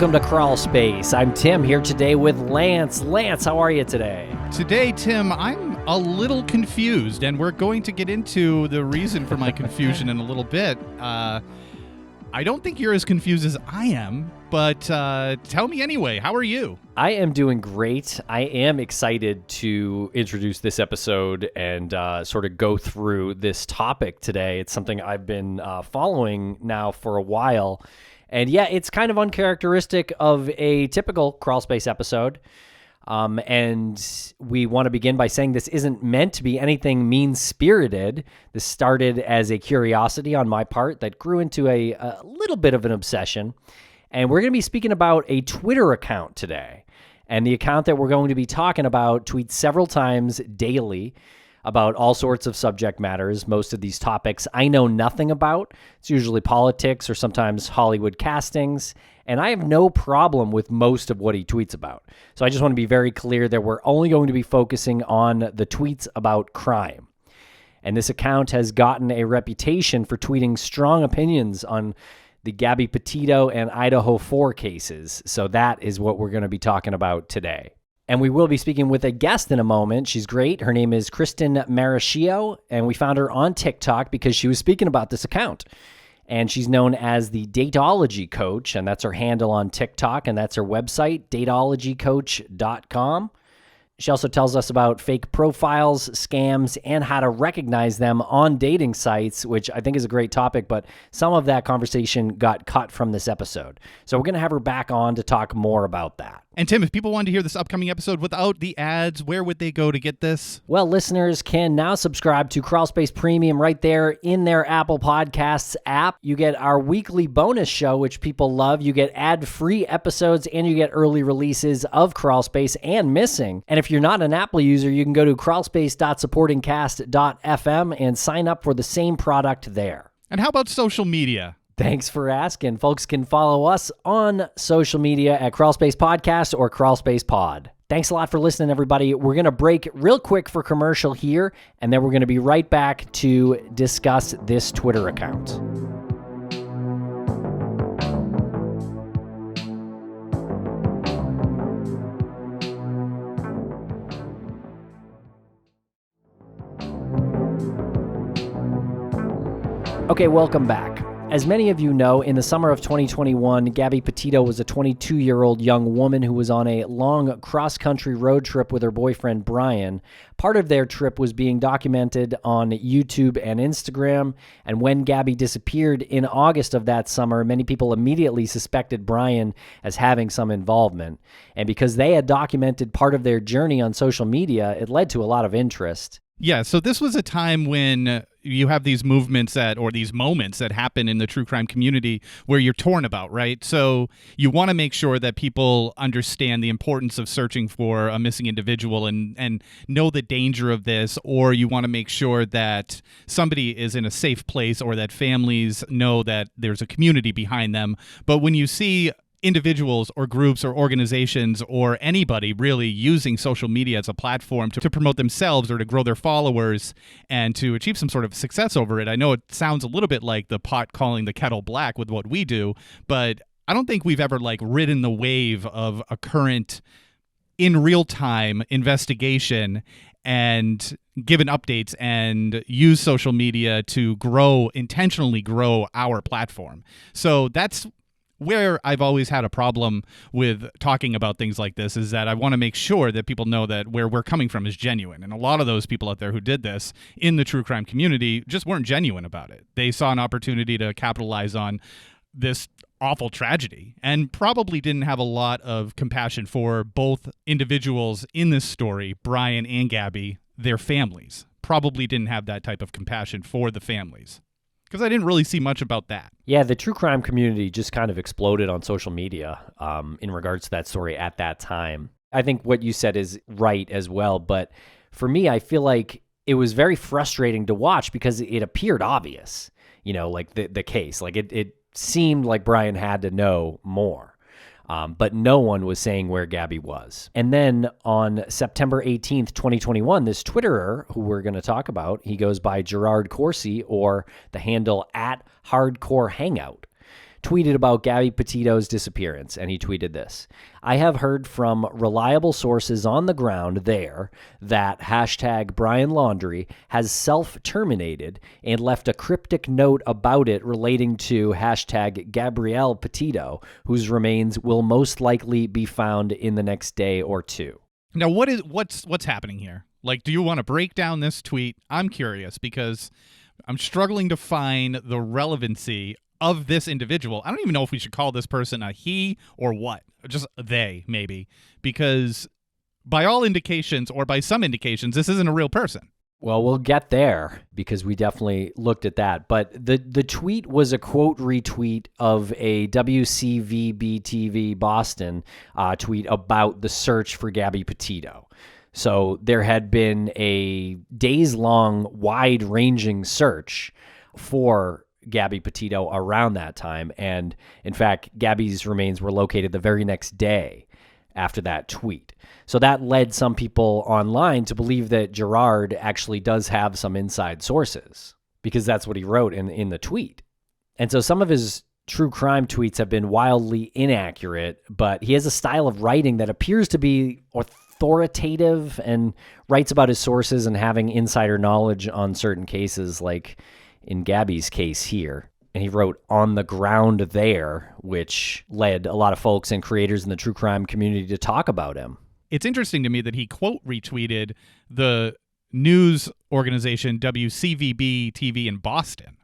welcome to Crawlspace. I'm Tim here today with Lance. Lance, how are you today? Today, Tim, I'm a little confused, and we're going to get into the reason for my confusion in a little bit. I don't think you're as confused as I am, but tell me anyway, how are you? I am doing great. I am excited to introduce this episode and sort of go through this topic today. It's something I've been following now for a while. And yeah, it's kind of uncharacteristic of a typical Crawlspace episode. And we want to begin by saying this isn't meant to be anything mean-spirited. This started as a curiosity on my part that grew into a little bit of an obsession. And we're going to be speaking about a Twitter account today. And the account that we're going to be talking about tweets several times daily about all sorts of subject matters. Most of these topics I know nothing about. It's usually politics or sometimes Hollywood castings. And I have no problem with most of what he tweets about. So I just want to be very clear that we're only going to be focusing on the tweets about crime. And this account has gotten a reputation for tweeting strong opinions on the Gabby Petito and Idaho 4 cases. So that is what we're going to be talking about today. And we will be speaking with a guest in a moment. She's great. Her name is Kristen Marachio, and we found her on TikTok because she was speaking about this account. And she's known as the Datology Coach, and that's her handle on TikTok, and that's her website, datologycoach.com. She also tells us about fake profiles, scams, and how to recognize them on dating sites, which I think is a great topic, but some of that conversation got cut from this episode. So we're going to have her back on to talk more about that. And Tim, if people wanted to hear this upcoming episode without the ads, where would they go to get this? Well, listeners can now subscribe to Crawlspace Premium right there in their Apple Podcasts app. You get our weekly bonus show, which people love. You get ad-free episodes, and you get early releases of Crawlspace and Missing. And if you're not an Apple user, you can go to crawlspace.supportingcast.fm and sign up for the same product there. And how about social media? Thanks for asking. Folks can follow us on social media at Crawlspace Podcast or Crawlspace Pod. Thanks a lot for listening, everybody. We're going to break real quick for commercial here, and then we're going to be right back to discuss this Twitter account. Okay, welcome back. As many of you know, in the summer of 2021, Gabby Petito was a 22-year-old young woman who was on a long cross-country road trip with her boyfriend, Brian. Part of their trip was being documented on YouTube and Instagram, and when Gabby disappeared in August of that summer, many people immediately suspected Brian as having some involvement. And because they had documented part of their journey on social media, it led to a lot of interest. Yeah, so this was a time when you have these movements or these moments that happen in the true crime community where you're torn about, right? So you want to make sure that people understand the importance of searching for a missing individual and know the danger of this, or you want to make sure that somebody is in a safe place or that families know that there's a community behind them. But when you see individuals or groups or organizations or anybody really using social media as a platform to promote themselves or to grow their followers and to achieve some sort of success over it. I know it sounds a little bit like the pot calling the kettle black with what we do, but I don't think we've ever ridden the wave of a current in real time investigation and given updates and use social media to intentionally grow our platform. So that's where I've always had a problem with talking about things like this, is that I want to make sure that people know that where we're coming from is genuine. And a lot of those people out there who did this in the true crime community just weren't genuine about it. They saw an opportunity to capitalize on this awful tragedy and probably didn't have a lot of compassion for both individuals in this story, Brian and Gabby, their families. Probably didn't have that type of compassion for the families. Because I didn't really see much about that. Yeah, the true crime community just kind of exploded on social media in regards to that story at that time. I think what you said is right as well, but for me, I feel like it was very frustrating to watch because it appeared obvious, like the case. Like it seemed like Brian had to know more. But no one was saying where Gabby was. And then on September 18th, 2021, this Twitterer, who we're going to talk about, he goes by Gerard Corsi, or the handle @HardcoreHangout, tweeted about Gabby Petito's disappearance, and he tweeted this. I have heard from reliable sources on the ground there that hashtag Brian Laundrie has self-terminated and left a cryptic note about it relating to hashtag Gabrielle Petito, whose remains will most likely be found in the next day or two. Now, what's happening here? Like, do you want to break down this tweet? I'm curious because I'm struggling to find the relevancy of this individual. I don't even know if we should call this person a he or what. Just they, maybe. Because by all indications, or by some indications, this isn't a real person. Well, we'll get there because we definitely looked at that. But the tweet was a quote retweet of a WCVB-TV Boston tweet about the search for Gabby Petito. So there had been a days-long, wide-ranging search for Gabby Petito around that time. And in fact, Gabby's remains were located the very next day after that tweet. So that led some people online to believe that Gerard actually does have some inside sources because that's what he wrote in the tweet. And so some of his true crime tweets have been wildly inaccurate, but he has a style of writing that appears to be authoritative and writes about his sources and having insider knowledge on certain cases, like in Gabby's case here. And he wrote on the ground there, which led a lot of folks and creators in the true crime community to talk about him. It's interesting to me that he quote retweeted the news organization WCVB-TV in Boston.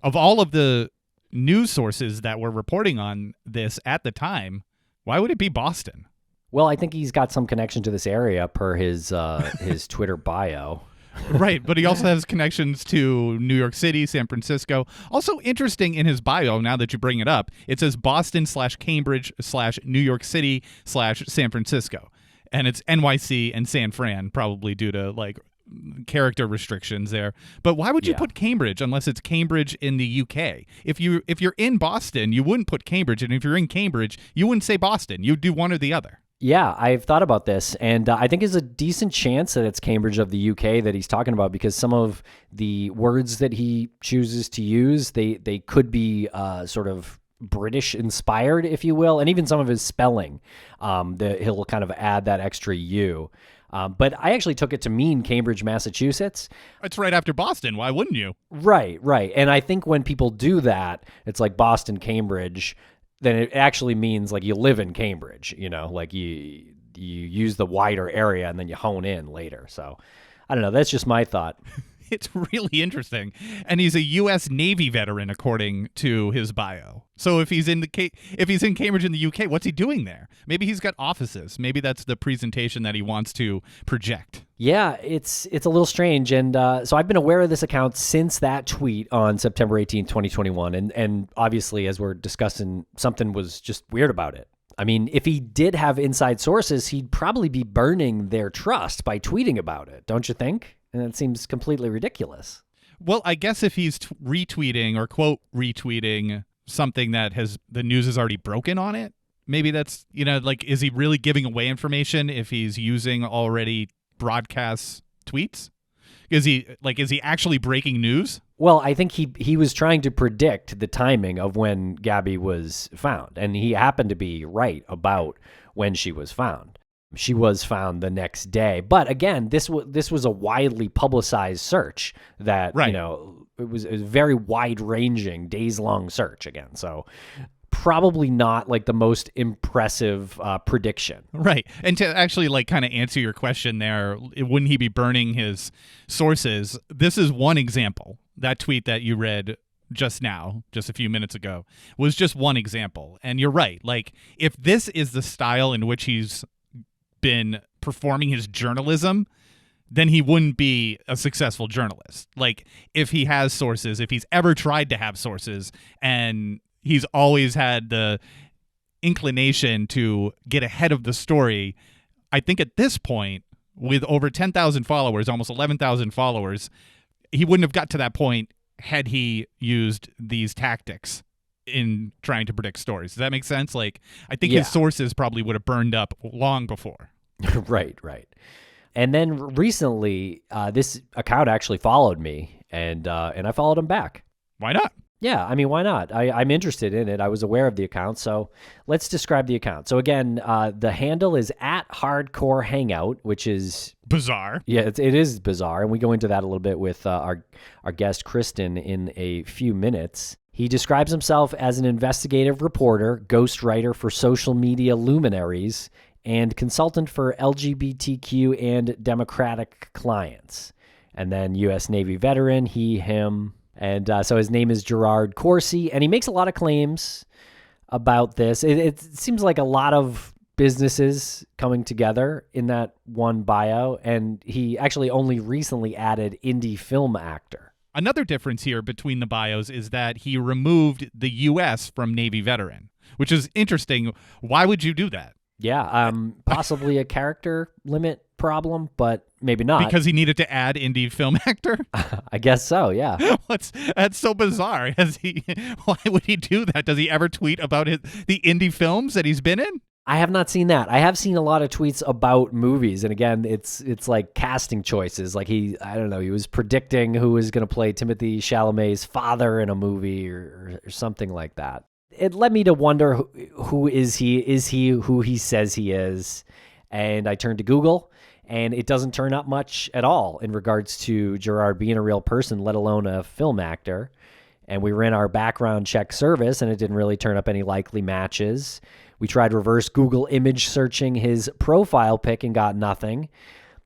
Of all of the news sources that were reporting on this at the time, why would it be Boston? Well, I think he's got some connection to this area per his Twitter bio. Right, but he also has connections to New York City, San Francisco. Also interesting in his bio, now that you bring it up, it says Boston/Cambridge/New York City/San Francisco. And it's NYC and San Fran, probably due to like character restrictions there. But why would you put Cambridge unless it's Cambridge in the UK? If you're in Boston, you wouldn't put Cambridge, and if you're in Cambridge, you wouldn't say Boston. You'd do one or the other. Yeah, I've thought about this, and I think there's a decent chance that it's Cambridge of the UK that he's talking about because some of the words that he chooses to use, they could be sort of British inspired, if you will, and even some of his spelling, he'll kind of add that extra U. But I actually took it to mean Cambridge, Massachusetts. It's right after Boston. Why wouldn't you? Right. And I think when people do that, it's like Boston, Cambridge, then it actually means like you live in Cambridge, like you use the wider area and then you hone in later. So I don't know. That's just my thought. It's really interesting. And he's a U.S. Navy veteran, according to his bio. So if he's in Cambridge in the UK, what's he doing there? Maybe he's got offices. Maybe that's the presentation that he wants to project. Yeah, it's a little strange. And so I've been aware of this account since that tweet on September 18th, 2021. And obviously, as we're discussing, something was just weird about it. I mean, if he did have inside sources, he'd probably be burning their trust by tweeting about it, don't you think? And it seems completely ridiculous. Well, I guess if he's retweeting or quote retweeting something that the news has already broken on it, maybe that's, like, is he really giving away information if he's using already broadcast tweets? Is he actually breaking news? Well, I think he was trying to predict the timing of when Gabby was found, and he happened to be right about when she was found. She was found the next day. But again, this was a widely publicized search that, right. It was a very wide-ranging, days-long search again. So probably not like the most impressive prediction. Right. And to actually like kind of answer your question there, wouldn't he be burning his sources? This is one example. That tweet that you read just now, just a few minutes ago, was just one example. And you're right. Like, if this is the style in which he's been performing his journalism, then he wouldn't be a successful journalist. Like, if he has sources, if he's ever tried to have sources, and he's always had the inclination to get ahead of the story, I think at this point, with over 10,000 followers, almost 11,000 followers, he wouldn't have got to that point had he used these tactics in trying to predict stories. Does that make sense? Like, I think his sources probably would have burned up long before. Right. And then recently, this account actually followed me, and I followed him back. Why not? Yeah, I mean, why not? I'm interested in it. I was aware of the account, so let's describe the account. So again, the handle is at Hardcore Hangout, which is bizarre. Yeah, it is bizarre, and we go into that a little bit with our guest Kristen in a few minutes. He describes himself as an investigative reporter, ghostwriter for social media luminaries, and consultant for LGBTQ and Democratic clients. And then U.S. Navy veteran, he, him. And so his name is Gerard Corsi, and he makes a lot of claims about this. It seems like a lot of businesses coming together in that one bio, and he actually only recently added indie film actor. Another difference here between the bios is that he removed the U.S. from Navy veteran, which is interesting. Why would you do that? Yeah, possibly a character limit problem, but maybe not. Because he needed to add indie film actor? I guess so, yeah. That's so bizarre. Why would he do that? Does he ever tweet about the indie films that he's been in? I have not seen that. I have seen a lot of tweets about movies, and again, it's like casting choices. Like he was predicting who was going to play Timothée Chalamet's father in a movie or something like that. It led me to wonder who is he? Is he who he says he is? And I turned to Google, and it doesn't turn up much at all in regards to Gerard being a real person, let alone a film actor. And we ran our background check service, and it didn't really turn up any likely matches. We tried reverse Google image searching his profile pic and got nothing.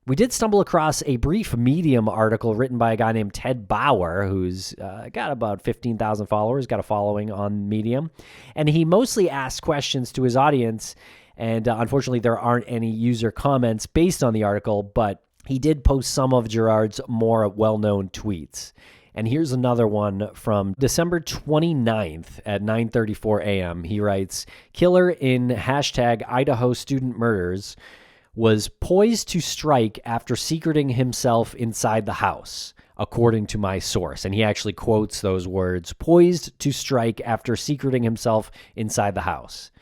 We did stumble across a brief Medium article written by a guy named Ted Bauer, who's got about 15,000 followers, got a following on Medium. And he mostly asked questions to his audience, and unfortunately there aren't any user comments based on the article, but he did post some of Gerard's more well-known tweets. And here's another one from December 29th at 9:34 a.m. He writes, "Killer in #Idaho student murders was poised to strike after secreting himself inside the house, according to my source." And he actually quotes those words, "poised to strike after secreting himself inside the house,"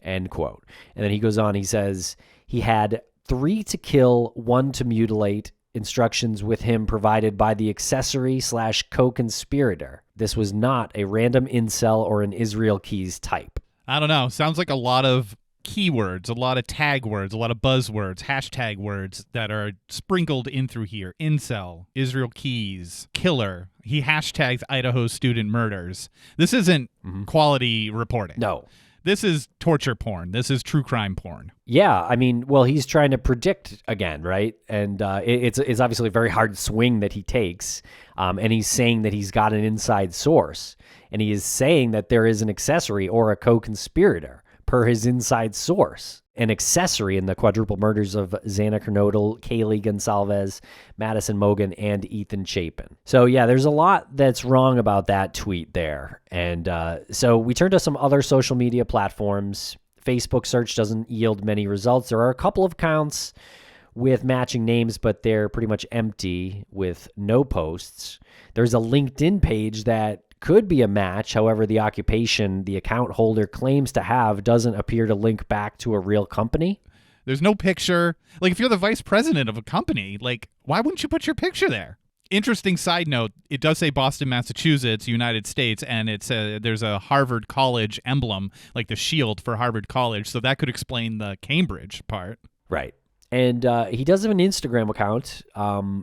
end quote. And then he goes on, he says, he had 3 to kill, 1 to mutilate, instructions with him provided by the accessory/co-conspirator. This was not a random incel or an Israel Keys type. I don't know. Sounds like a lot of keywords, a lot of tag words, a lot of buzzwords, hashtag words that are sprinkled in through here. Incel, Israel Keys, killer. He hashtags Idaho student murders. This isn't quality reporting. No. This is torture porn. This is true crime porn. Yeah, I mean, well, he's trying to predict again, right? And it's obviously a very hard swing that he takes, and he's saying that he's got an inside source, and he is saying that there is an accessory or a co-conspirator per his inside source. An accessory in the quadruple murders of Xana Kernodle, Kaylee Gonsalves, Madison Mogan, and Ethan Chapin. So yeah, there's a lot that's wrong about that tweet there. And so we turned to some other social media platforms. Facebook search doesn't yield many results. There are a couple of accounts with matching names, but they're pretty much empty with no posts. There's a LinkedIn page that could be a match. However, the occupation the account holder claims to have doesn't appear to link back to a real company. There's no picture. Like, if you're the vice president of a company, like, why wouldn't you put your picture there? Interesting side note, it does say Boston, Massachusetts, United States, and there's a Harvard College emblem, like the shield for Harvard College, so that could explain the Cambridge part. Right. And he does have an Instagram account.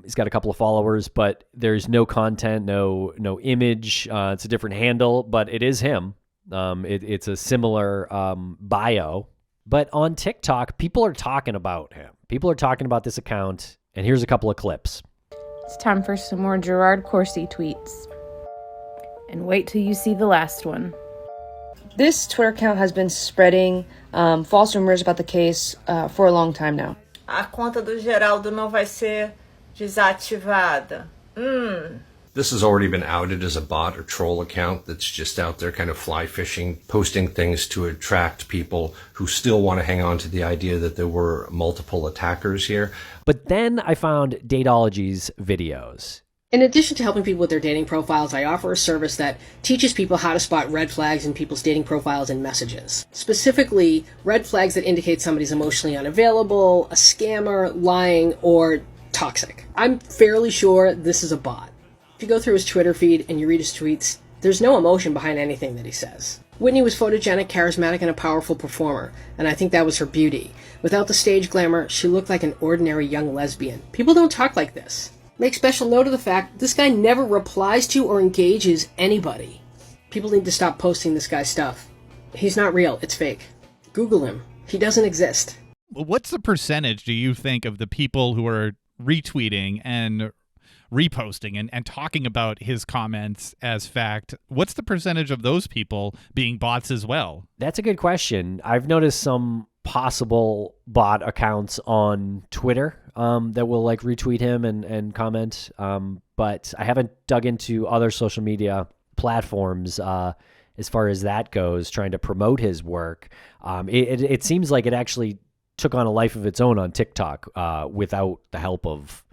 He's got a couple of followers, but there's no content, no image. It's a different handle, but it is him. It's a similar bio. But on TikTok, people are talking about him. People are talking about this account, and here's a couple of clips. It's time for some more Gerard Corsi tweets. And wait till you see the last one. This Twitter account has been spreading false rumors about the case for a long time now. A conta do Geraldo não vai ser desativada. This has already been outed as a bot or troll account that's just out there kind of fly fishing, posting things to attract people who still want to hang on to the idea that there were multiple attackers here. But then I found Datology's videos. In addition to helping people with their dating profiles, I offer a service that teaches people how to spot red flags in people's dating profiles and messages. Specifically, red flags that indicate somebody's emotionally unavailable, a scammer, lying, or toxic. I'm fairly sure this is a bot. If you go through his Twitter feed and you read his tweets, There's no emotion behind anything that he says. Whitney was photogenic, charismatic, and a powerful performer, and I think that was her beauty. Without the stage glamour, she looked like an ordinary young lesbian. People don't talk like this. Make special note of the fact this guy never replies to or engages anybody. People need to stop posting this guy's stuff. He's not real. It's fake. Google him. He doesn't exist. What's the percentage, do you think, of the people who are retweeting and reposting and talking about his comments as fact? What's the percentage of those people being bots as well? That's a good question. I've noticed some possible bot accounts on Twitter that will like retweet him and comment, but I haven't dug into other social media platforms as far as that goes, trying to promote his work. It seems like it actually took on a life of its own on TikTok without the help of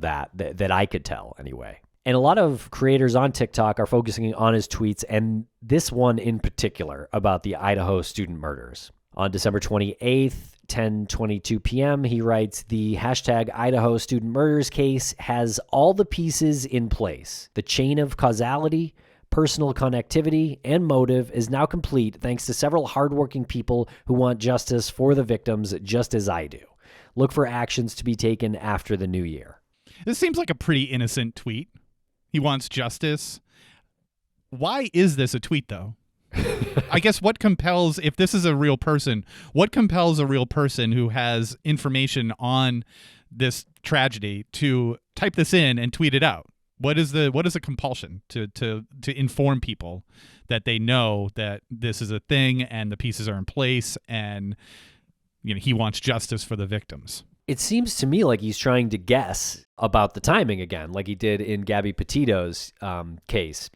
that I could tell anyway. And a lot of creators on TikTok are focusing on his tweets, and this one in particular about the Idaho student murders. On December 28th, 10:22 p.m., he writes, "The hashtag Idaho student murders case has all the pieces in place. The chain of causality, personal connectivity, and motive is now complete thanks to several hardworking people who want justice for the victims just as I do. Look for actions to be taken after the new year." This seems like a pretty innocent tweet. He wants justice. Why is this a tweet, though? I guess what compels, if this is a real person, what compels a real person who has information on this tragedy to type this in and tweet it out? What is the compulsion to inform people that they know that this is a thing and the pieces are in place and he wants justice for the victims? It seems to me like he's trying to guess about the timing again, like he did in Gabby Petito's case.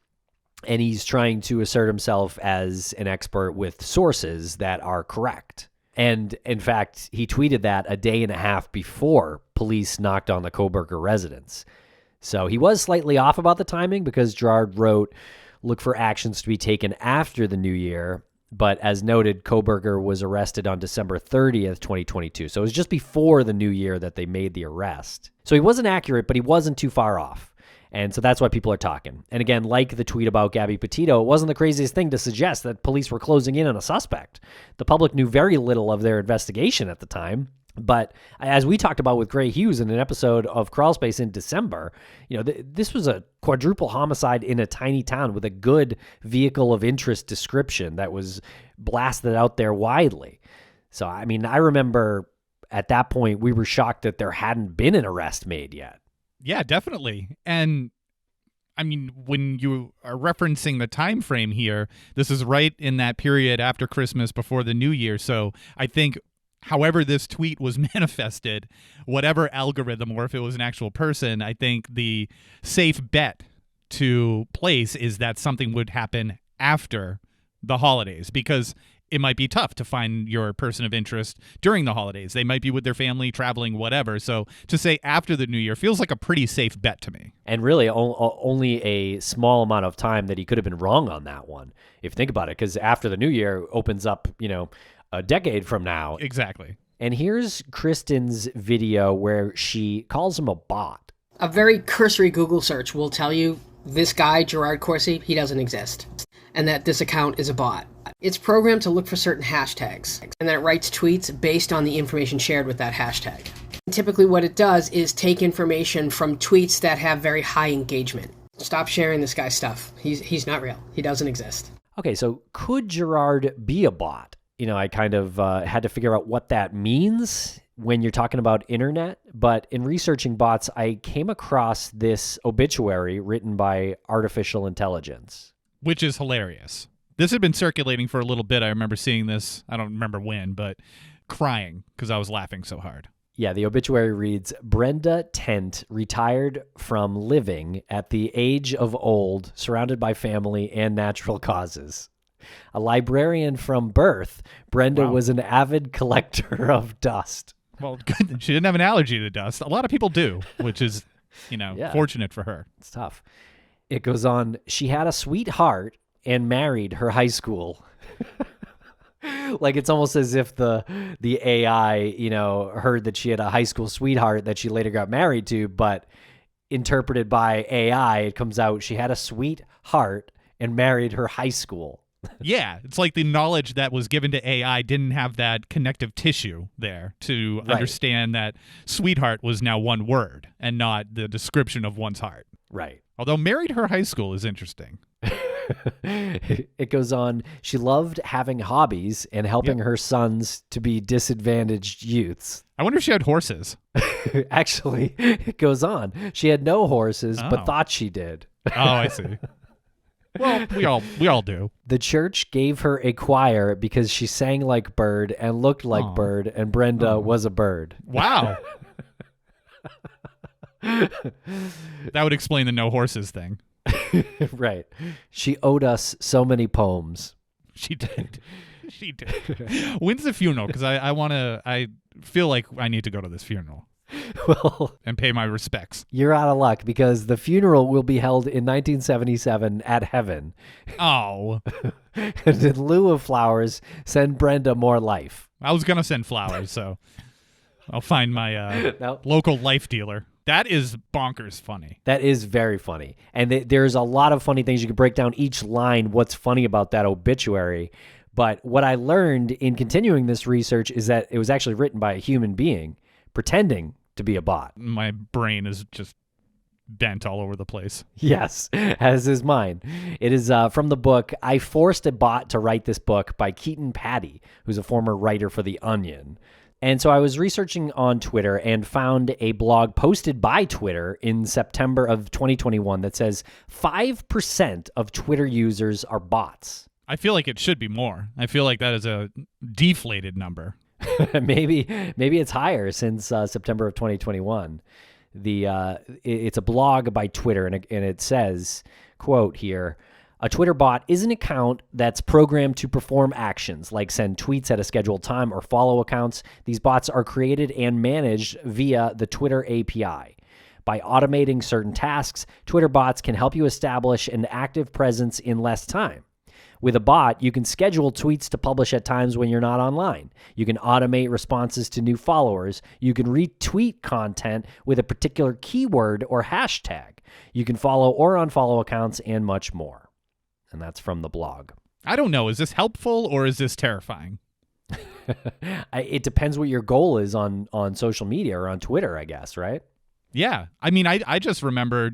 And he's trying to assert himself as an expert with sources that are correct. And in fact, he tweeted that a day and a half before police knocked on the Koberger residence. So he was slightly off about the timing because Gerard wrote, "Look for actions to be taken after the new year." But as noted, Koberger was arrested on December 30th, 2022. So it was just before the new year that they made the arrest. So he wasn't accurate, but he wasn't too far off. And so that's why people are talking. And again, like the tweet about Gabby Petito, it wasn't the craziest thing to suggest that police were closing in on a suspect. The public knew very little of their investigation at the time. But as we talked about with Gray Hughes in an episode of Crawlspace in December, this was a quadruple homicide in a tiny town with a good vehicle of interest description that was blasted out there widely. So, I mean, I remember at that point, we were shocked that there hadn't been an arrest made yet. Yeah, definitely. And I mean, when you are referencing the time frame here, this is right in that period after Christmas, before the new year. So I think however this tweet was manifested, whatever algorithm, or if it was an actual person, I think the safe bet to place is that something would happen after the holidays, because it might be tough to find your person of interest during the holidays. They might be with their family, traveling, whatever. So to say after the new year feels like a pretty safe bet to me. And really only a small amount of time that he could have been wrong on that one, if you think about it, because after the new year opens up, a decade from now. Exactly. And here's Kristen's video where she calls him a bot. A very cursory Google search will tell you this guy, Gerard Corsi, he doesn't exist, and that this account is a bot. It's programmed to look for certain hashtags, and then it writes tweets based on the information shared with that hashtag. And typically what it does is take information from tweets that have very high engagement. Stop sharing this guy's stuff. He's not real. He doesn't exist. Okay, so could Gerard be a bot? I kind of had to figure out what that means when you're talking about internet, but in researching bots, I came across this obituary written by artificial intelligence. Which is hilarious. This had been circulating for a little bit. I remember seeing this, I don't remember when, but crying because I was laughing so hard. Yeah, the obituary reads, "Brenda Tent retired from living at the age of old, surrounded by family and natural causes. A librarian from birth, Brenda was an avid collector of dust." Well, good. She didn't have an allergy to dust. A lot of people do, which is, fortunate for her. It's tough. It goes on, "She had a sweetheart and married her high school." Like it's almost as if the AI, heard that she had a high school sweetheart that she later got married to, but interpreted by AI, it comes out she had a sweetheart and married her high school. Yeah, it's like the knowledge that was given to AI didn't have that connective tissue there to understand that sweetheart was now one word and not the description of one's heart. Right. Although married her high school is interesting. It goes on. She loved having hobbies and helping her sons to be disadvantaged youths. I wonder if she had horses. Actually, it goes on. She had no horses, but thought she did. Oh, I see. Well, we all do. The church gave her a choir because she sang like Bird and looked like Bird, and Brenda was a bird. Wow. That would explain the no horses thing. Right. She owed us so many poems. She did. She did. When's the funeral? Because I feel like I need to go to this funeral. Well, and pay my respects. You're out of luck because the funeral will be held in 1977 at Heaven. Oh. And in lieu of flowers, send Brenda more life. I was going to send flowers, so I'll find my local life dealer. That is bonkers funny. That is very funny. And there's a lot of funny things. You can break down each line, what's funny about that obituary. But what I learned in continuing this research is that it was actually written by a human being pretending to be a bot. My brain is just bent all over the place. Yes, as is mine. It is from the book I Forced a Bot to Write This Book by Keaton Patty, who's a former writer for The Onion. And so I was researching on Twitter and found a blog posted by Twitter in September of 2021 that says 5% of Twitter users are bots. I feel like it should be more. I feel like that is a deflated number. Maybe it's higher since September of 2021. It's a blog by Twitter, and it says, quote here, a Twitter bot is an account that's programmed to perform actions like send tweets at a scheduled time or follow accounts. These bots are created and managed via the Twitter API. By automating certain tasks, Twitter bots can help you establish an active presence in less time. With a bot, you can schedule tweets to publish at times when you're not online. You can automate responses to new followers. You can retweet content with a particular keyword or hashtag. You can follow or unfollow accounts and much more. And that's from the blog. I don't know. Is this helpful or is this terrifying? It depends what your goal is on social media or on Twitter, I guess, right? Yeah. I mean, I just remember,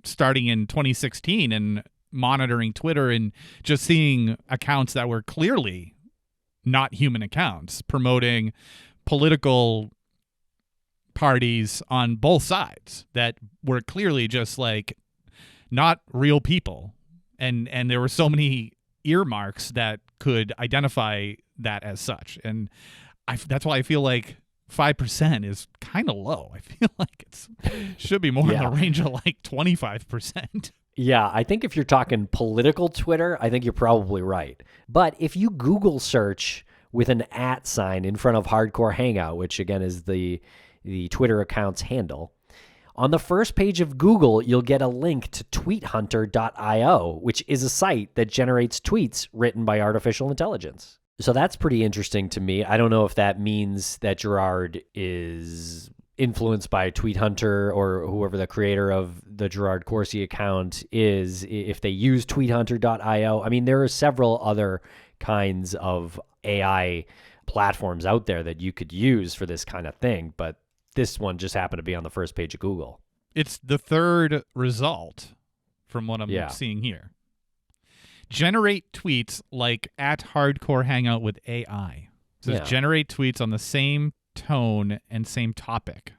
starting in 2016 and monitoring Twitter and just seeing accounts that were clearly not human accounts promoting political parties on both sides that were clearly just like not real people. And there were so many earmarks that could identify that as such. And that's why I feel like 5% is kind of low. I feel like it should be more in the range of like 25%. Yeah, I think if you're talking political Twitter, I think you're probably right. But if you Google search with an @ sign in front of Hardcore Hangout, which again is the Twitter account's handle, on the first page of Google, you'll get a link to tweethunter.io, which is a site that generates tweets written by artificial intelligence. So that's pretty interesting to me. I don't know if that means that Gerard is influenced by Tweet Hunter or whoever the creator of the Gerard Corsi account is, if they use tweethunter.io. I mean, there are several other kinds of AI platforms out there that you could use for this kind of thing, but this one just happened to be on the first page of Google. It's the third result from what I'm seeing here. Generate tweets like @hardcore hangout with AI. So generate tweets on the same tone and same topic.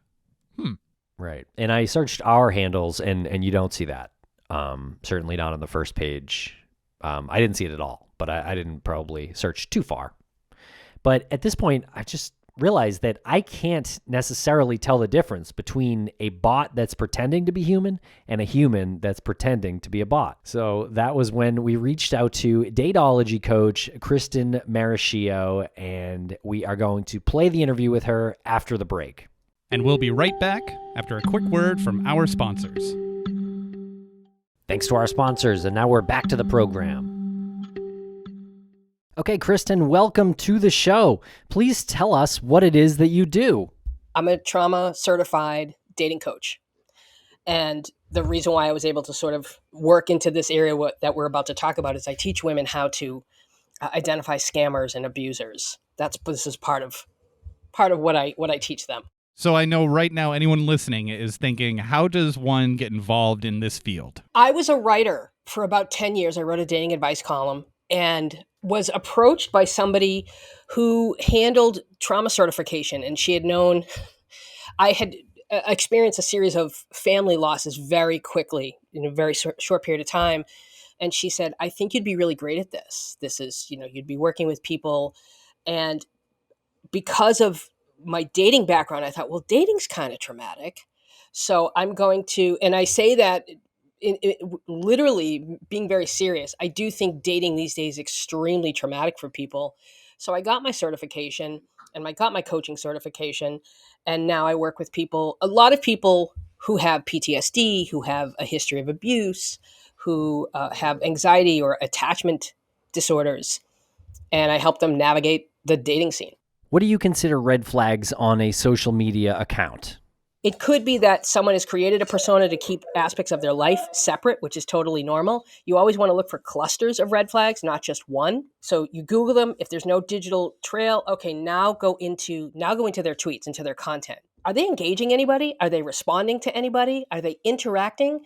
Right. And I searched our handles and you don't see that. Certainly not on the first page. I didn't see it at all, but I didn't probably search too far. But at this point, I just realized that I can't necessarily tell the difference between a bot that's pretending to be human and a human that's pretending to be a bot. So that was when we reached out to Datology coach Kristen Marashio, and we are going to play the interview with her after the break. And we'll be right back after a quick word from our sponsors. Thanks to our sponsors, and now we're back to the program. Okay, Kristen, welcome to the show. Please tell us what it is that you do. I'm a trauma certified dating coach. And the reason why I was able to sort of work into this area that we're about to talk about is I teach women how to identify scammers and abusers. This is part of what I teach them. So I know right now anyone listening is thinking, how does one get involved in this field? I was a writer for about 10 years. I wrote a dating advice column and was approached by somebody who handled trauma certification. And she had known I had experienced a series of family losses very quickly in a very short period of time. And she said, I think you'd be really great at this. This is, you'd be working with people. And because of my dating background, I thought, well, dating's kind of traumatic. So I'm going to, and I say that literally being very serious. I do think dating these days is extremely traumatic for people. So I got my certification and I got my coaching certification. And now I work with people, a lot of people who have PTSD, who have a history of abuse, who have anxiety or attachment disorders. And I help them navigate the dating scene. What do you consider red flags on a social media account? It could be that someone has created a persona to keep aspects of their life separate, which is totally normal. You always want to look for clusters of red flags, not just one. So you Google them. If there's no digital trail, okay, now go into their tweets, into their content. Are they engaging anybody? Are they responding to anybody? Are they interacting?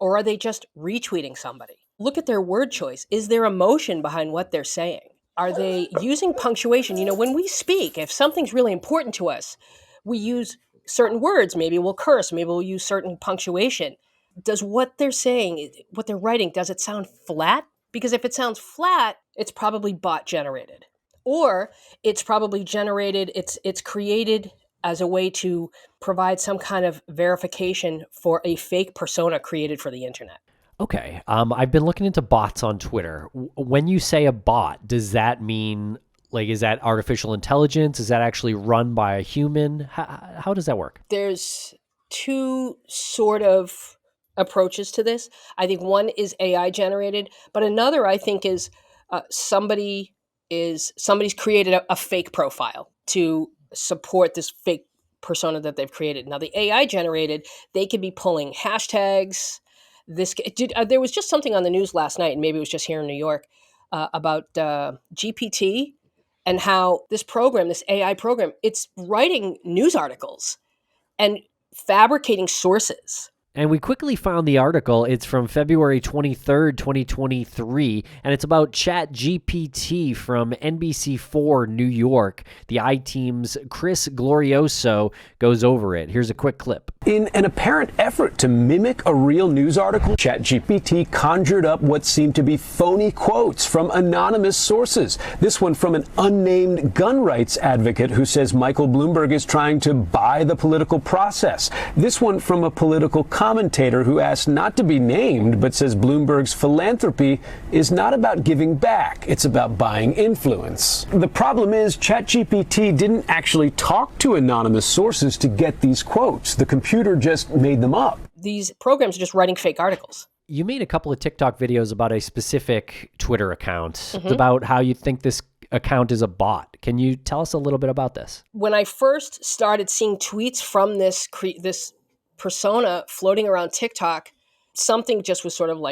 Or are they just retweeting somebody? Look at their word choice. Is there emotion behind what they're saying? Are they using punctuation? When we speak, if something's really important to us, we use certain words. Maybe we'll curse. Maybe we'll use certain punctuation. Does what they're saying, what they're writing, does it sound flat? Because if it sounds flat, it's probably bot generated. Or it's probably generated, it's created as a way to provide some kind of verification for a fake persona created for the internet. Okay. I've been looking into bots on Twitter. When you say a bot, does that mean, is that artificial intelligence? Is that actually run by a human? How does that work? There's two sort of approaches to this. I think one is AI generated, but another I think is somebody's created a fake profile to support this fake persona that they've created. Now the AI generated, they could be pulling hashtags. There was just something on the news last night, and maybe it was just here in New York, about GPT and how this AI program, it's writing news articles and fabricating sources. And we quickly found the article. It's from February 23rd, 2023, and it's about ChatGPT from NBC4 New York. The I-Team's Chris Glorioso goes over it. Here's a quick clip. In an apparent effort to mimic a real news article, ChatGPT conjured up what seemed to be phony quotes from anonymous sources. This one from an unnamed gun rights advocate who says Michael Bloomberg is trying to buy the political process. This one from a political commentator who asked not to be named, but says Bloomberg's philanthropy is not about giving back. It's about buying influence. The problem is ChatGPT didn't actually talk to anonymous sources to get these quotes. The computer just made them up. These programs are just writing fake articles. You made a couple of TikTok videos about a specific Twitter account, about how you think this account is a bot. Can you tell us a little bit about this? When I first started seeing tweets from this persona floating around TikTok, something just was sort of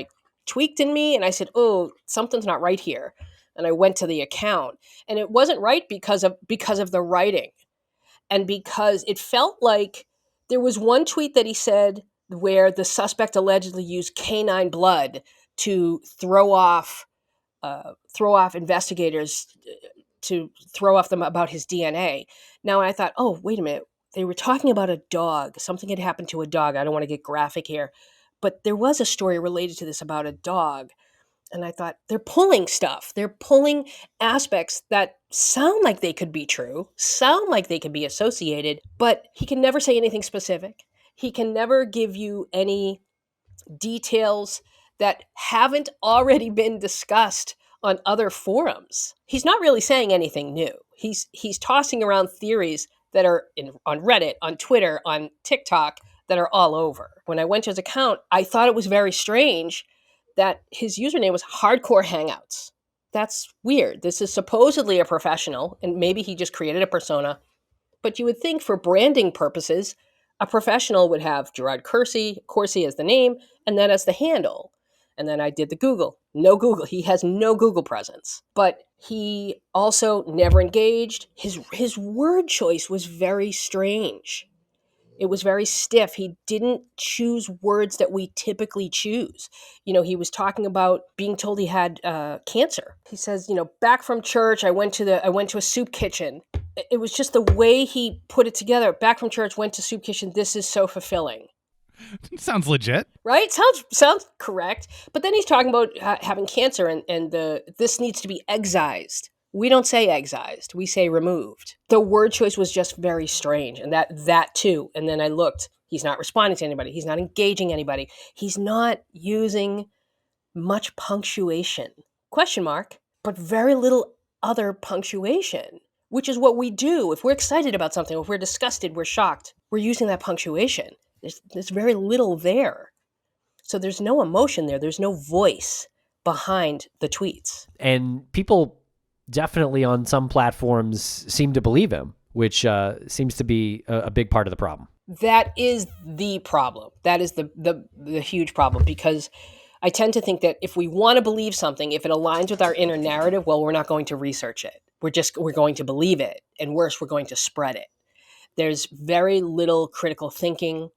tweaked in me. And I said, oh, something's not right here. And I went to the account, and it wasn't right because of the writing, and because it felt like there was one tweet that he said where the suspect allegedly used canine blood to throw off investigators, to throw off them about his DNA. Now I thought, oh, wait a minute. They were talking about a dog. Something had happened to a dog. I don't want to get graphic here, but there was a story related to this about a dog. And I thought, they're pulling stuff. They're pulling aspects that sound like they could be true, sound like they could be associated, but he can never say anything specific. He can never give you any details that haven't already been discussed on other forums. He's not really saying anything new. He's tossing around theories that are on Reddit, on Twitter, on TikTok, that are all over. When I went to his account, I thought it was very strange that his username was Hardcore Hangouts. That's weird. This is supposedly a professional, and maybe he just created a persona. But you would think for branding purposes, A professional would have Gerard Corsi as the name, and then as the handle. And then I did the Google. No Google. He has no Google presence. But he also never engaged. His word choice was very strange. It was very stiff. He didn't choose words that we typically choose. He was talking about being told he had cancer. He says, back from church, I went to a soup kitchen. It was just the way he put it together. Back from church, went to soup kitchen. This is so fulfilling. Sounds legit. Right? Sounds correct. But then he's talking about having cancer and this needs to be excised. We don't say excised. We say removed. The word choice was just very strange. And that too. And then I looked. He's not responding to anybody. He's not engaging anybody. He's not using much punctuation. Question mark. But very little other punctuation, which is what we do. If we're excited about something, if we're disgusted, we're shocked, we're using that punctuation. There's very little there. So there's no emotion there. There's no voice behind the tweets. And people definitely on some platforms seem to believe him, which seems to be a big part of the problem. That is the problem. That is the huge problem, because I tend to think that if we want to believe something, if it aligns with our inner narrative, well, we're not going to research it. We're going to believe it. And worse, we're going to spread it. There's very little critical thinking.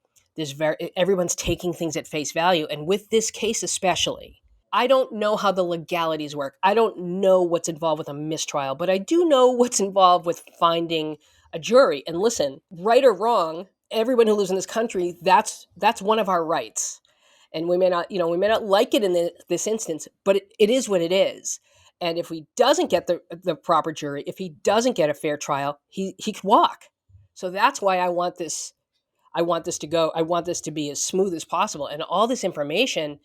Everyone's taking things at face value. And with this case especially, I don't know how the legalities work. I don't know what's involved with a mistrial, but I do know what's involved with finding a jury. And listen, right or wrong, everyone who lives in this country, that's one of our rights. And we may not like it in this instance, but it is what it is. And if he doesn't get the proper jury, if he doesn't get a fair trial, he could walk. So that's why I want this to go. I want this to be as smooth as possible. And all this information,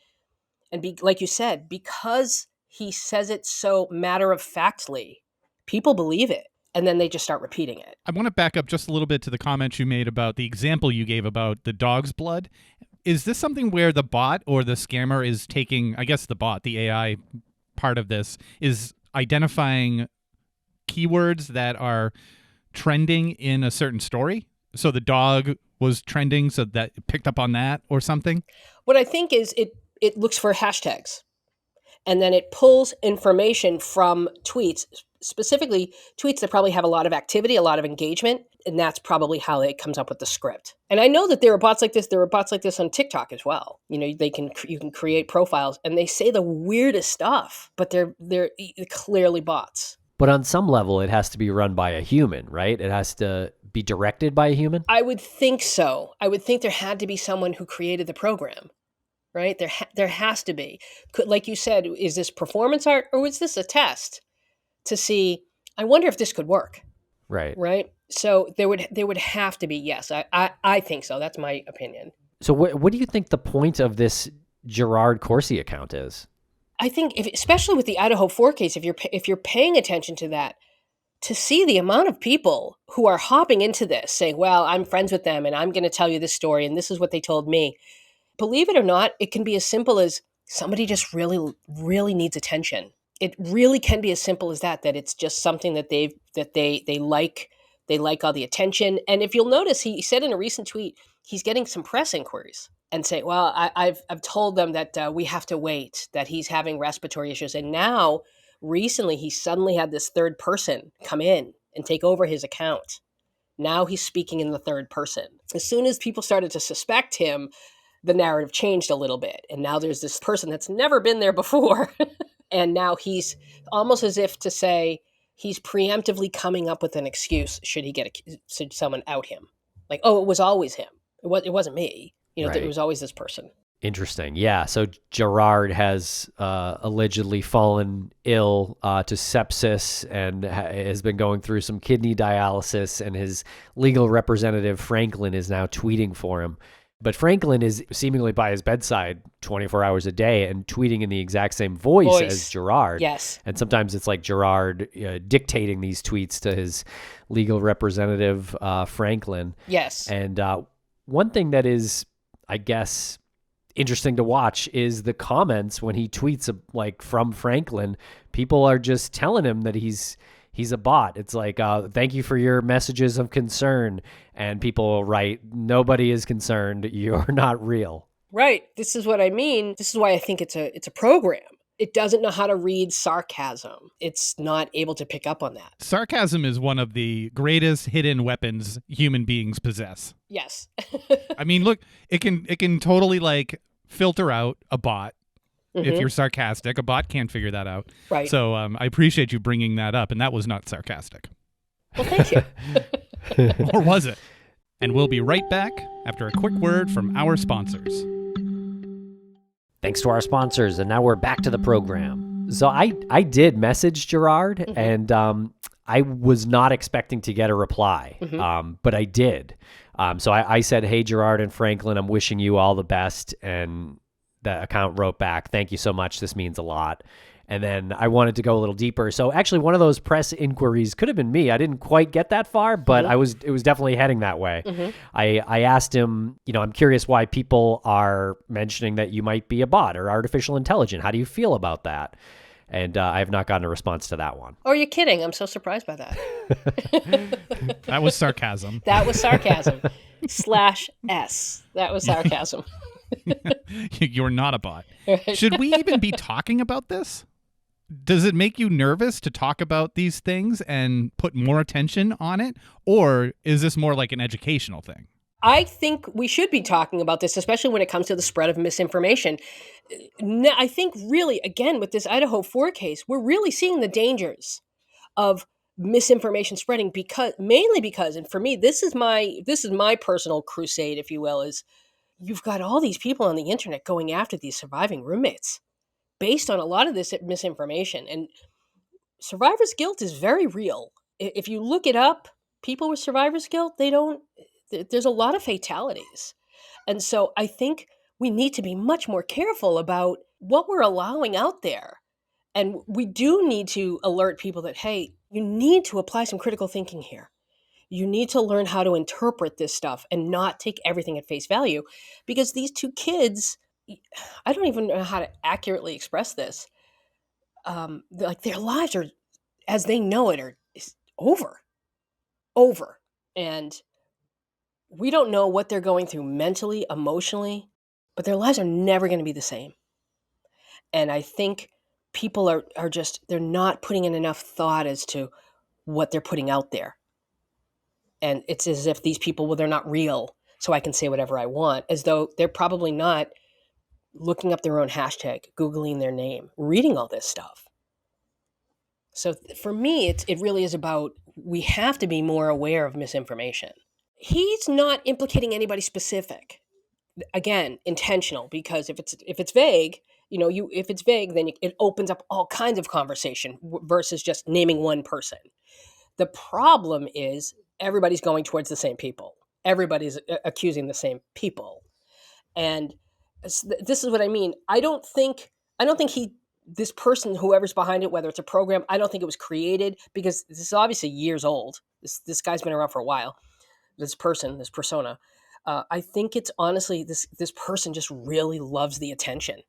and like you said, because he says it so matter-of-factly, people believe it. And then they just start repeating it. I want to back up just a little bit to the comment you made about the example you gave about the dog's blood. Is this something where the bot or the scammer is taking, I guess the bot, the AI part of this, is identifying keywords that are trending in a certain story? So the dog was trending, so that it picked up on that or something? What I think is it looks for hashtags, and then it pulls information from tweets, specifically tweets that probably have a lot of activity, a lot of engagement, and that's probably how it comes up with the script. And I know that there are bots like this. There are bots like this on TikTok as well. You can create profiles, and they say the weirdest stuff, but they're clearly bots. But on some level, it has to be run by a human, right? It has to be directed by a human? I would think so. I would think there had to be someone who created the program, right? There has to be. Like you said, is this performance art, or is this a test to see, I wonder if this could work? Right. Right? So there would have to be, yes. I think so. That's my opinion. So what do you think the point of this Gerard Corsi account is? I think, especially with the Idaho 4 case, if you're paying attention to that, to see the amount of people who are hopping into this saying, well, I'm friends with them and I'm going to tell you this story and this is what they told me. Believe it or not, it can be as simple as somebody just really, really needs attention. It really can be as simple as that it's just something that they like. They like all the attention. And if you'll notice, he said in a recent tweet, he's getting some press inquiries and say, well, I've told them that we have to wait, that he's having respiratory issues. And now, recently, he suddenly had this third person come in and take over his account. Now he's speaking in the third person. As soon as people started to suspect him, the narrative changed a little bit. And now there's this person that's never been there before. And now he's almost as if to say he's preemptively coming up with an excuse should someone out him. Like, oh, it was always him. It wasn't me. Right. It was always this person. Interesting. Yeah. So Gerard has allegedly fallen ill to sepsis and has been going through some kidney dialysis, and his legal representative, Franklin, is now tweeting for him. But Franklin is seemingly by his bedside 24 hours a day and tweeting in the exact same voice as Gerard. Yes. And sometimes it's like Gerard dictating these tweets to his legal representative, Franklin. Yes. And one thing that is, I guess, interesting to watch is the comments when he tweets like from Franklin. People are just telling him that he's he's a bot. It's like, thank you for your messages of concern. And people will write, nobody is concerned. You're not real. Right. This is what I mean. This is why I think it's a program. It doesn't know how to read sarcasm. It's not able to pick up on that. Sarcasm is one of the greatest hidden weapons human beings possess. Yes. I mean, look, it can totally like filter out a bot. If you're sarcastic, a bot can't figure that out. Right. So I appreciate you bringing that up, and that was not sarcastic. Well, thank you. Or was it? And we'll be right back after a quick word from our sponsors. Thanks to our sponsors, and now we're back to the program. So I did message Gerard, and I was not expecting to get a reply, but I did. So I said, hey, Gerard and Franklin, I'm wishing you all the best. And the account wrote back, thank you so much. This means a lot. And then I wanted to go a little deeper. So actually one of those press inquiries could have been me. I didn't quite get that far, but it was definitely heading that way. I asked him, I'm curious why people are mentioning that you might be a bot or artificial intelligence. How do you feel about that? And I have not gotten a response to that one. Oh, are you kidding? I'm so surprised by that. That was sarcasm. That was sarcasm. /S. That was sarcasm. You're not a bot. Should we even be talking about this? Does it make you nervous to talk about these things and put more attention on it? Or is this more like an educational thing? I think we should be talking about this, especially when it comes to the spread of misinformation. I think really, again, with this Idaho 4 case, we're really seeing the dangers of misinformation spreading mainly because, and for me, this is my personal crusade, if you will, is you've got all these people on the internet going after these surviving roommates based on a lot of this misinformation. And survivor's guilt is very real. If you look it up, people with survivor's guilt, there's a lot of fatalities. And so I think we need to be much more careful about what we're allowing out there. And we do need to alert people that, hey, you need to apply some critical thinking here. You need to learn how to interpret this stuff and not take everything at face value, because these two kids, I don't even know how to accurately express this. Like their lives are, as they know it, is over. And we don't know what they're going through mentally, emotionally, but their lives are never going to be the same. And I think people are just, they're not putting in enough thought as to what they're putting out there. And it's as if these people, well, they're not real, so I can say whatever I want, as though they're probably not looking up their own hashtag, Googling their name, reading all this stuff. So for me, it really is about, we have to be more aware of misinformation. He's not implicating anybody specific. Again, intentional, because if it's vague, if it's vague, then it opens up all kinds of conversation versus just naming one person. The problem is everybody's going towards the same people. Everybody's accusing the same people. And this is what I mean. I don't think this person, whoever's behind it, whether it's a program, I don't think it was created, because this is obviously years old. This guy's been around for a while. This persona. I think it's honestly, this person just really loves the attention.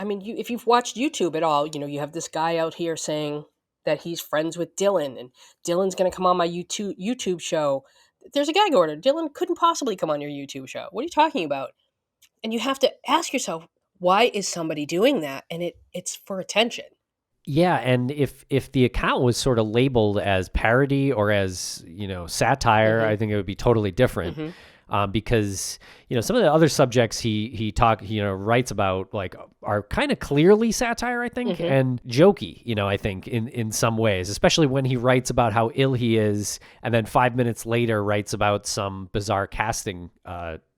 I mean, if you've watched YouTube at all, you have this guy out here saying that he's friends with Dylan, and Dylan's going to come on my YouTube show. There's a gag order. Dylan couldn't possibly come on your YouTube show. What are you talking about? And you have to ask yourself, why is somebody doing that? And it's for attention. Yeah, and if the account was sort of labeled as parody or as, satire, I think it would be totally different. Because some of the other subjects he writes about are kind of clearly satire, I think, and jokey, I think in some ways, especially when he writes about how ill he is, and then 5 minutes later writes about some bizarre casting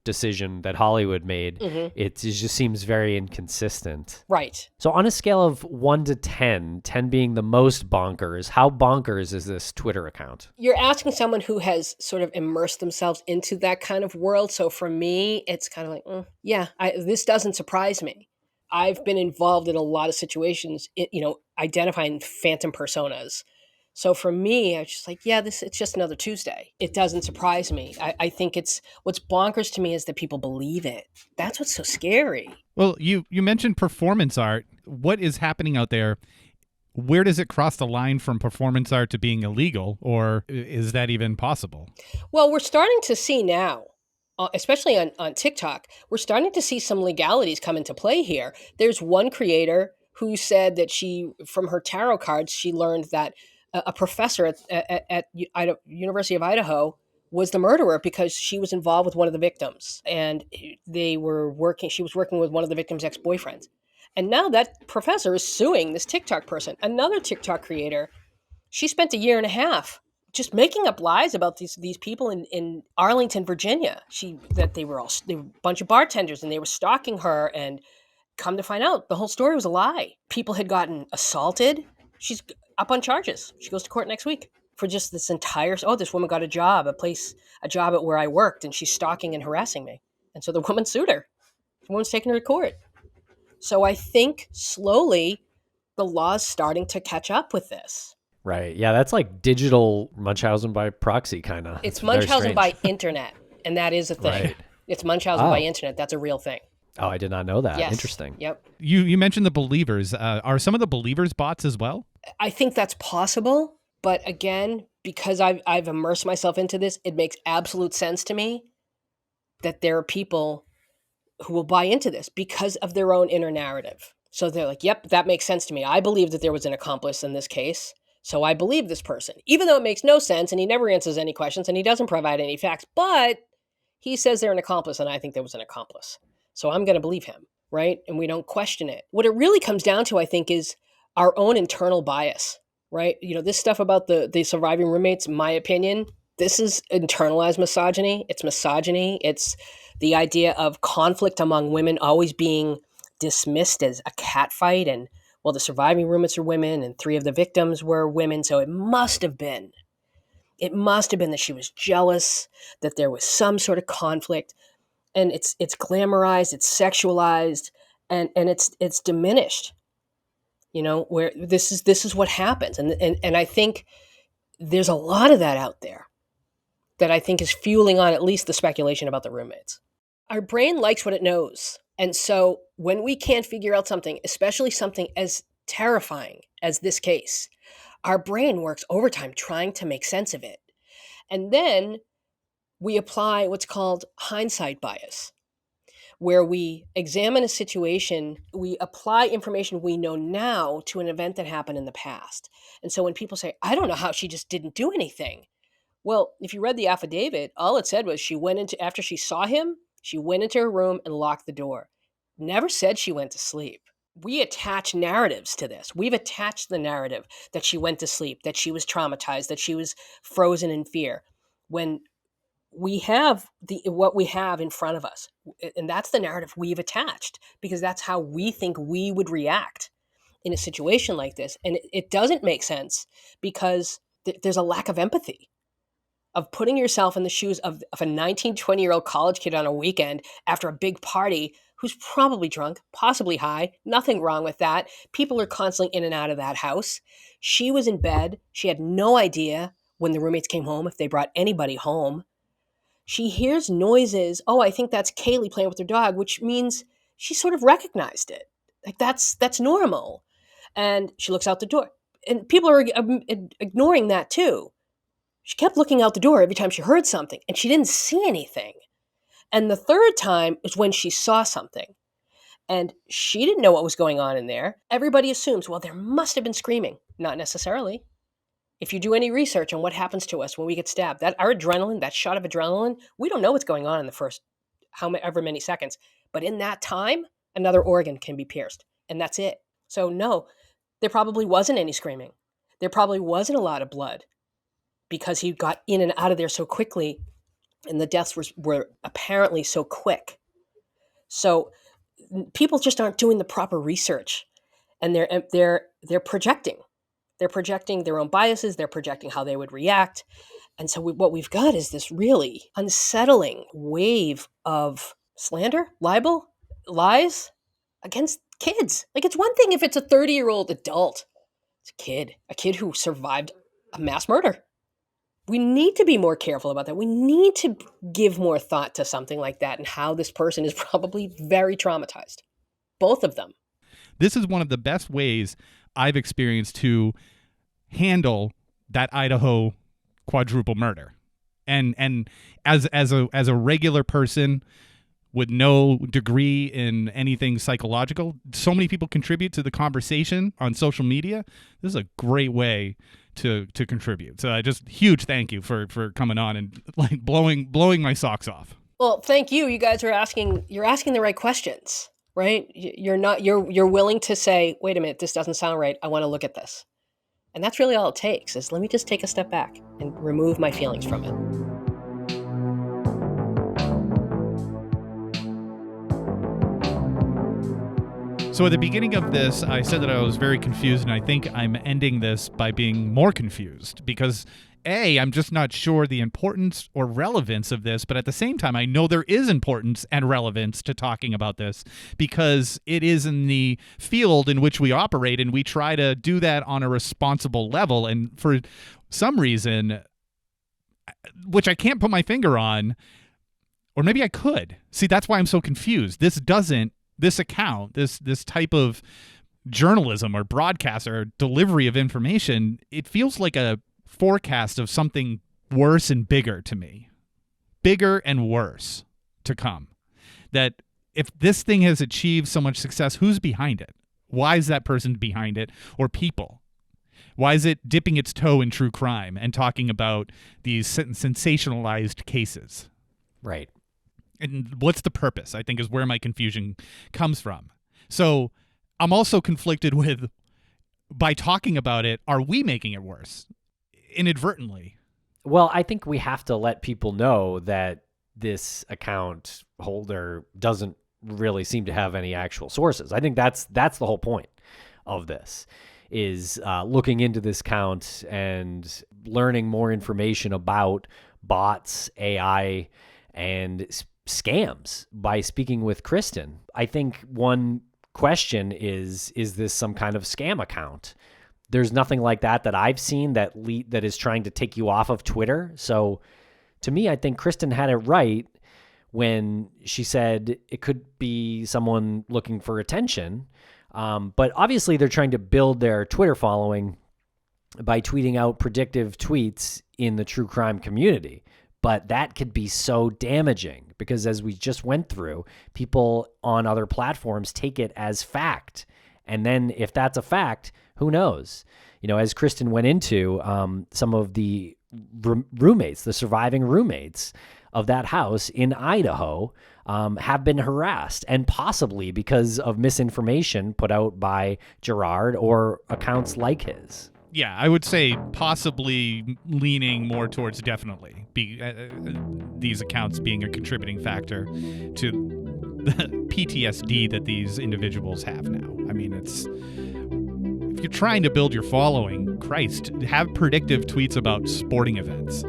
decision that Hollywood made. It just seems very inconsistent. Right. So on a scale of 1 to 10, 10 being the most bonkers, how bonkers is this Twitter account? You're asking someone who has sort of immersed themselves into that kind of world. So for me, it's kind of like, this doesn't surprise me. I've been involved in a lot of situations, identifying phantom personas. So for me, I was just like, it's just another Tuesday. It doesn't surprise me. I think what's bonkers to me is that people believe it. That's what's so scary. Well, you mentioned performance art. What is happening out there? Where does it cross the line from performance art to being illegal, or is that even possible? Well, we're starting to see now, especially on TikTok, we're starting to see some legalities come into play here. There's one creator who said that from her tarot cards, she learned that a professor at University of Idaho was the murderer because she was involved with one of the victims, and she was working with one of the victim's ex-boyfriends. And now that professor is suing this TikTok person. Another TikTok creator, she spent a year and a half just making up lies about these people in Arlington, Virginia. They were a bunch of bartenders and they were stalking her, and come to find out the whole story was a lie. People had gotten assaulted. She's up on charges. She goes to court next week for just this this woman got a job at where I worked, and she's stalking and harassing me. And so the woman sued her. The woman's taking her to court. So I think slowly the law's starting to catch up with this. Right. Yeah, that's like digital Munchausen by proxy, kind of. It's Munchausen by internet, and that is a thing. Right. It's Munchausen by internet. That's a real thing. Oh, I did not know that. Yes. Interesting. Yep. You mentioned the Believers. Are some of the Believers bots as well? I think that's possible, but again, because I've immersed myself into this, it makes absolute sense to me that there are people who will buy into this because of their own inner narrative. So they're like, yep, that makes sense to me. I believe that there was an accomplice in this case. So I believe this person, even though it makes no sense and he never answers any questions and he doesn't provide any facts, but he says they're an accomplice and I think there was an accomplice. So I'm going to believe him, right? And we don't question it. What it really comes down to, I think, is our own internal bias, right? This stuff about the surviving roommates, in my opinion, this is internalized misogyny. It's misogyny. It's the idea of conflict among women always being dismissed as a catfight, and well, the surviving roommates are women and 3 of the victims were women. So it must have been that she was jealous, that there was some sort of conflict, and it's glamorized, it's sexualized, and it's diminished, where this is what happens. And I think there's a lot of that out there that I think is fueling on at least the speculation about the roommates. Our brain likes what it knows. And so when we can't figure out something, especially something as terrifying as this case, our brain works overtime trying to make sense of it. And then we apply what's called hindsight bias, where we examine a situation, we apply information we know now to an event that happened in the past. And so when people say, I don't know how she just didn't do anything. Well, if you read the affidavit, all it said was after she saw him, she went into her room and locked the door. Never said she went to sleep. We attach narratives to this. We've attached the narrative that she went to sleep, that she was traumatized, that she was frozen in fear, when we have what we have in front of us. And that's the narrative we've attached, because that's how we think we would react in a situation like this. And it doesn't make sense because there's a lack of empathy, of putting yourself in the shoes of a 19, 20-year-old college kid on a weekend after a big party who's probably drunk, possibly high, nothing wrong with that. People are constantly in and out of that house. She was in bed. She had no idea when the roommates came home if they brought anybody home. She hears noises. Oh, I think that's Kaylee playing with her dog, which means she sort of recognized it. Like that's normal. And she looks out the door. And people are ignoring that too. She kept looking out the door every time she heard something, and she didn't see anything. And the third time is when she saw something, and she didn't know what was going on in there. Everybody assumes, well, there must have been screaming. Not necessarily. If you do any research on what happens to us when we get stabbed, our adrenaline, that shot of adrenaline, we don't know what's going on in the first however many seconds. But in that time, another organ can be pierced, and that's it. So no, there probably wasn't any screaming. There probably wasn't a lot of blood, because he got in and out of there so quickly, and the deaths were apparently so quick. So people just aren't doing the proper research, and they're projecting. They're projecting their own biases. They're projecting how they would react. And so what we've got is this really unsettling wave of slander, libel, lies against kids. Like, it's one thing if it's a 30-year-old adult. It's a kid who survived a mass murder. We need to be more careful about that. We need to give more thought to something like that and how this person is probably very traumatized. Both of them. This is one of the best ways I've experienced to handle that Idaho quadruple murder. And as a regular person with no degree in anything psychological, so many people contribute to the conversation on social media. This is a great way to contribute. So I just huge thank you for coming on and like blowing my socks off. Well, thank you. You guys are asking the right questions, right? You're willing to say, wait a minute, this doesn't sound right. I want to look at this. And that's really all it takes, is let me just take a step back and remove my feelings from it. So at the beginning of this, I said that I was very confused, and I think I'm ending this by being more confused because A, I'm just not sure the importance or relevance of this, but at the same time, I know there is importance and relevance to talking about this because it is in the field in which we operate, and we try to do that on a responsible level. And for some reason, which I can't put my finger on, or maybe I could. See, that's why I'm so confused. This account, this type of journalism or broadcast or delivery of information, it feels like a forecast of something worse and bigger to me. Bigger and worse to come. That if this thing has achieved so much success, who's behind it? Why is that person behind it? Or people? Why is it dipping its toe in true crime and talking about these sensationalized cases? Right. And what's the purpose, I think, is where my confusion comes from. So I'm also conflicted with, by talking about it, are we making it worse? Inadvertently. Well, I think we have to let people know that this account holder doesn't really seem to have any actual sources. I think that's the whole point of this, is looking into this account and learning more information about bots, AI, and scams by speaking with Kristen. I think one question is this some kind of scam account? There's nothing like that I've seen that is trying to take you off of Twitter. So to me, I think Kristen had it right when she said it could be someone looking for attention. But obviously they're trying to build their Twitter following by tweeting out predictive tweets in the true crime community. But that could be so damaging because, as we just went through, people on other platforms take it as fact. And then if that's a fact, who knows? You know, as Kristen went into, some of the roommates, the surviving roommates of that house in Idaho, have been harassed, and possibly because of misinformation put out by Gerard or accounts like his. Yeah, I would say possibly leaning more towards definitely these accounts being a contributing factor to the PTSD that these individuals have now. I mean, if you're trying to build your following, Christ, have predictive tweets about sporting events.